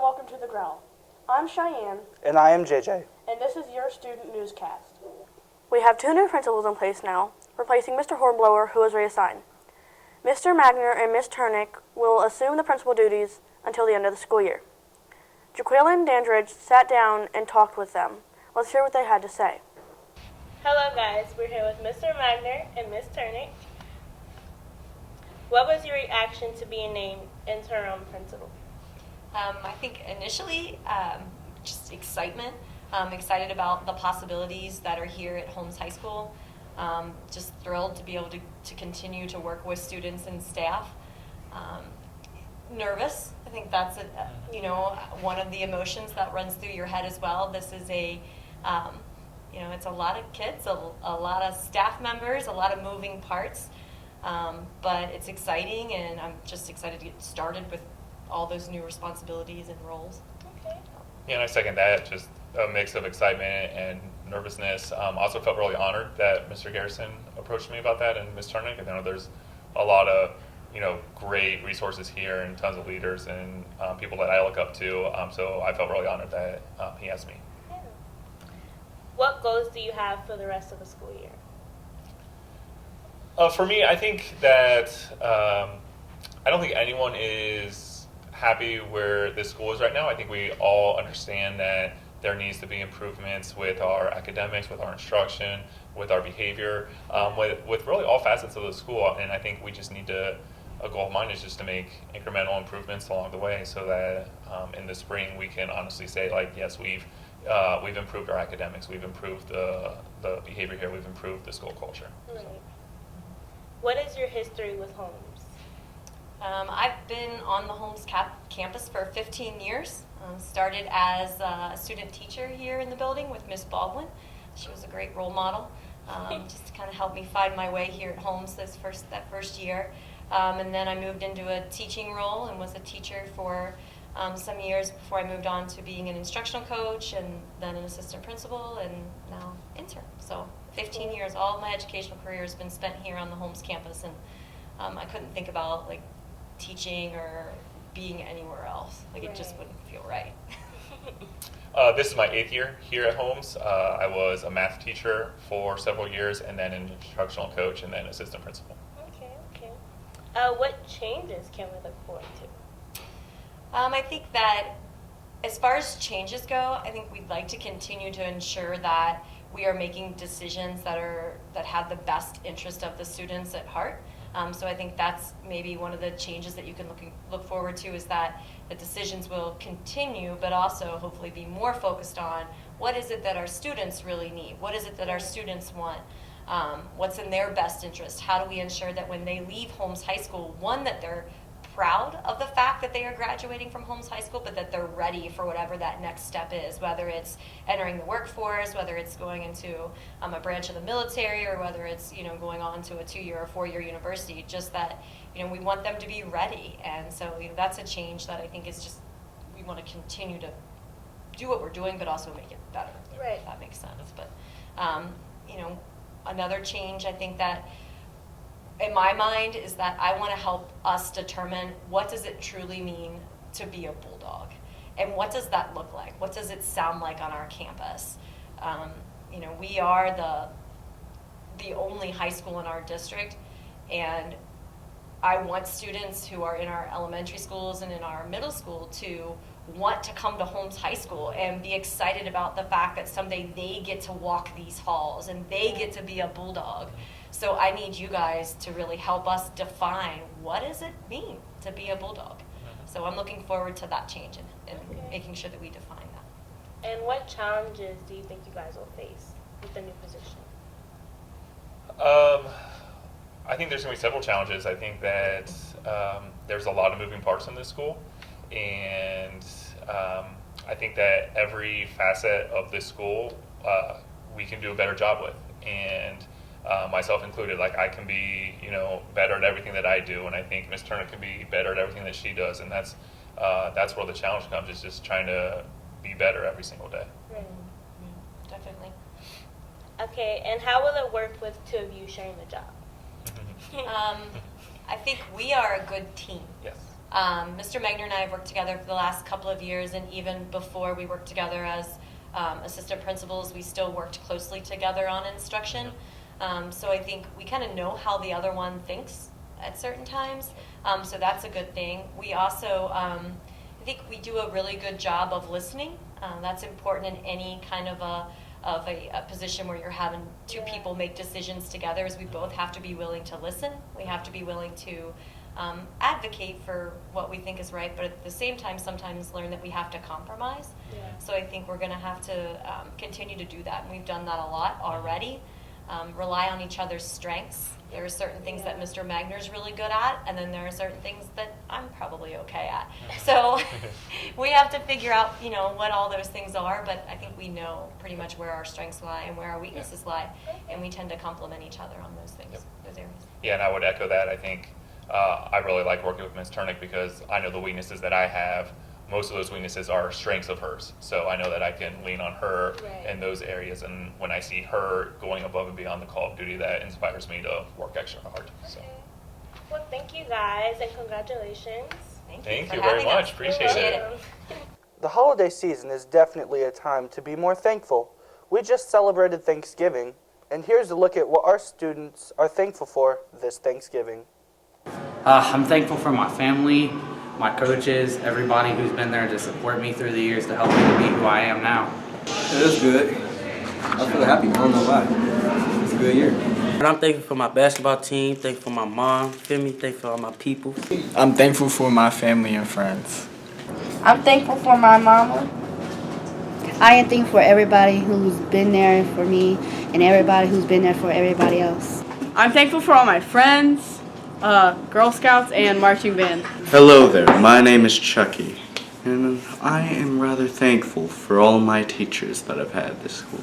welcome to the Growl. I'm Cheyenne. And I am JJ. And this is your student newscast. We have 2 new principals in place now, replacing Mr. Hornblower, who was reassigned. Mr. Magner and Ms. Turnick will assume the principal duties until the end of the school year. Jaqueline Dandridge sat down and talked with them. Let's hear what they had to say. Hello guys, we're here with Mr. Magner and Ms. Turnick. What was your reaction to being named interim principal? I think initially just excitement. Excited about the possibilities that are here at Holmes High School. Just thrilled to be able to continue to work with students and staff. Nervous. I think that's one of the emotions that runs through your head as well. This is it's a lot of kids, a lot of staff members, a lot of moving parts. But it's exciting, and I'm just excited to get started with all those new responsibilities and roles. Okay. Yeah, and I second that. Just a mix of excitement and nervousness. Also felt really honored that Mr. Garrison approached me about that, and Ms. Turnick. I know there's a lot of great resources here and tons of leaders and people that I look up to. So I felt really honored that he asked me. Yeah. What goals do you have for the rest of the school year? For me, I think that I don't think anyone is happy where this school is right now. I think we all understand that there needs to be improvements with our academics, with our instruction, with our behavior, with really all facets of the school. And I think we just need to, a goal of mine is just to make incremental improvements along the way so that in the spring we can honestly say, like, yes, we've improved our academics, we've improved the behavior here, we've improved the school culture. Right. What is your history with Holmes? I've been on the Holmes campus for 15 years. Started as a student teacher here in the building with Miss Baldwin. She was a great role model, just to kind of help me find my way here at Holmes that first year. And then I moved into a teaching role and was a teacher for some years before I moved on to being an instructional coach and then an assistant principal and now intern. So 15 years, all of my educational career has been spent here on the Holmes campus, and I couldn't think about teaching or being anywhere else. It just wouldn't feel right. This is my 8th year here at Holmes. I was a math teacher for several years and then an instructional coach and then assistant principal. Okay. What changes can we look forward to? I think that as far as changes go, I think we'd like to continue to ensure that we are making decisions that have the best interest of the students at heart. So I think that's maybe one of the changes that you can look forward to, is that the decisions will continue, but also hopefully be more focused on what is it that our students really need? What is it that our students want? What's in their best interest? How do we ensure that when they leave Holmes High School, one, that they're proud of the fact that they are graduating from Holmes High School, but that they're ready for whatever that next step is, whether it's entering the workforce, whether it's going into a branch of the military, or whether it's going on to a 2-year or 4-year university. Just that we want them to be ready, and so that's a change that I think is just, we want to continue to do what we're doing, but also make it better. Right. If that makes sense. But another change I think that in my mind is that I want to help us determine what does it truly mean to be a bulldog, and what does that look like? What does it sound like on our campus? We are the only high school in our district, and I want students who are in our elementary schools and in our middle school to want to come to Holmes High School and be excited about the fact that someday they get to walk these halls and they get to be a bulldog. So I need you guys to really help us define what does it mean to be a bulldog. So I'm looking forward to that change and making sure that we define that. And what challenges do you think you guys will face with the new position? I think there's going to be several challenges. I think that there's a lot of moving parts in this school, and I think that every facet of this school we can do a better job with, and myself included. I can be better at everything that I do, and I think Ms. Turner can be better at everything that she does, and that's where the challenge comes, is just trying to be better every single day. Right. Definitely. Okay, and how will it work with 2 of you sharing the job? I think we are a good team. Yes. Mr. Magner and I have worked together for the last couple of years, and even before we worked together as assistant principals, we still worked closely together on instruction. So I think we kind of know how the other one thinks at certain times, so that's a good thing. We also, I think we do a really good job of listening. That's important in any kind of a position where you're having two people make decisions together, is we both have to be willing to listen. We have to be willing to advocate for what we think is right, but at the same time sometimes learn that we have to compromise. So I think we're going to have to continue to do that, and we've done that a lot already. Rely on each other's strengths. There are certain things that Mr. Magner's really good at, and then there are certain things that I'm probably okay at. So we have to figure out, what all those things are, but I think we know pretty much where our strengths lie and where our weaknesses lie, and we tend to complement each other on those things, those areas. Yeah, and I would echo that. I think I really like working with Ms. Turnick because I know the weaknesses that I have. Most of those weaknesses are strengths of hers. So I know that I can lean on her in those areas. And when I see her going above and beyond the call of duty, that inspires me to work extra hard. So. Well, thank you guys, and congratulations. Thank you very much. Appreciate it. The holiday season is definitely a time to be more thankful. We just celebrated Thanksgiving, and here's a look at what our students are thankful for this Thanksgiving. I'm thankful for my family, my coaches, everybody who's been there to support me through the years to help me to be who I am now. It was good. I feel happy. I don't know why. It's a good year. I'm thankful for my basketball team, thankful for my mom, feel me, thankful for all my people. I'm thankful for my family and friends. I'm thankful for my mama. I am thankful for everybody who's been there for me and everybody who's been there for everybody else. I'm thankful for all my friends, Girl Scouts, and marching band. Hello there, my name is Chucky, and I am rather thankful for all my teachers that I've had this school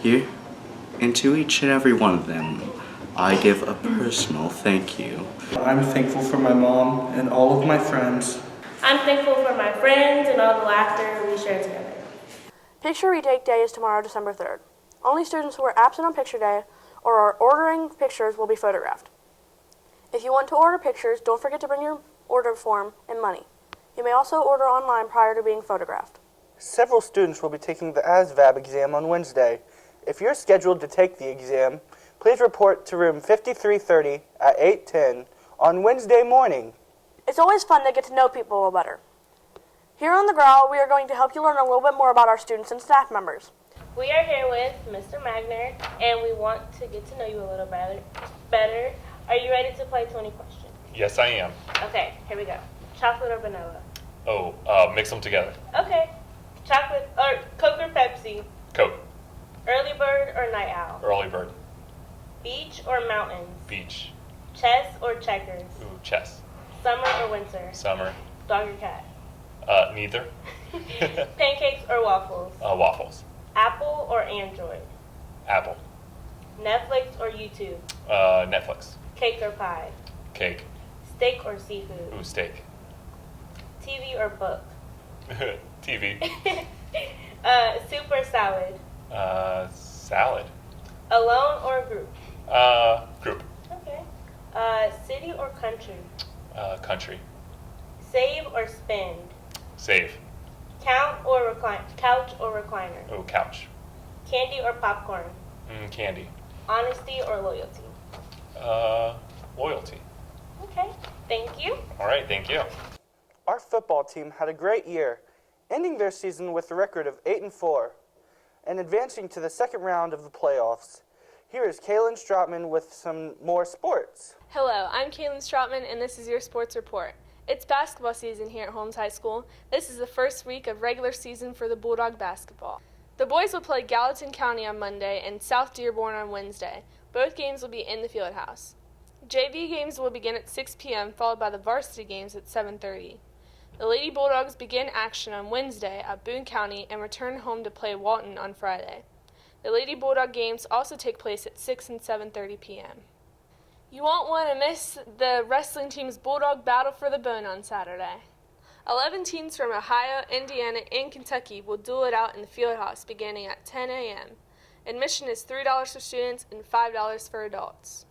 year, and to each and every one of them, I give a personal thank you. I'm thankful for my mom and all of my friends. I'm thankful for my friends and all the laughter we share together. Picture retake day is tomorrow, December 3rd. Only students who are absent on picture day or are ordering pictures will be photographed. If you want to order pictures, don't forget to bring your order form and money. You may also order online prior to being photographed. Several students will be taking the ASVAB exam on Wednesday. If you're scheduled to take the exam, please report to room 5330 at 8:10 on Wednesday morning. It's always fun to get to know people a little better. Here on the Growl, we are going to help you learn a little bit more about our students and staff members. We are here with Mr. Magner, and we want to get to know you a little better. Are you ready to play 20 questions? Yes, I am. Okay, here we go. Chocolate or vanilla? Oh, mix them together. Okay. Chocolate or Coke or Pepsi? Coke. Early bird or night owl? Early bird. Beach or mountains? Beach. Chess or checkers? Ooh, chess. Summer or winter? Summer. Dog or cat? Neither. Pancakes or waffles? Waffles. Apple or Android? Apple. Netflix or YouTube? Netflix. Cake or pie? Cake. Steak or seafood? Ooh, steak. TV or book? TV. Soup or salad? Salad. Alone or group? Group. Okay. City or country? Country. Save or spend? Save. Couch or recliner? Oh, couch. Candy or popcorn? Candy. Honesty or loyalty? Loyalty. Okay. Thank you. All right, thank you. Our football team had a great year, ending their season with a record of 8-4 and advancing to the second round of the playoffs. Here is Kaylin Stratman with some more sports. Hello, I'm Kaylin Stratman, and this is your sports report. It's basketball season here at Holmes High School. This is the first week of regular season for the Bulldog basketball. The boys will play Gallatin County on Monday and South Dearborn on Wednesday. Both games will be in the field house. JV games will begin at 6 p.m., followed by the varsity games at 7:30. The Lady Bulldogs begin action on Wednesday at Boone County and return home to play Walton on Friday. The Lady Bulldog games also take place at 6 and 7:30 p.m. You won't want to miss the wrestling team's Bulldog Battle for the Bone on Saturday. 11 teams from Ohio, Indiana, and Kentucky will duel it out in the field house beginning at 10 a.m. Admission is $3 for students and $5 for adults.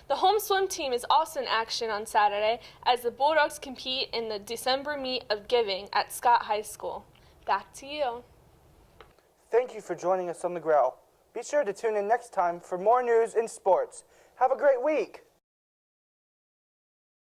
The home swim team is also in action on Saturday as the Bulldogs compete in the December meet of giving at Scott High School. Back to you. Thank you for joining us on the Growl. Be sure to tune in next time for more news in sports. Have a great week.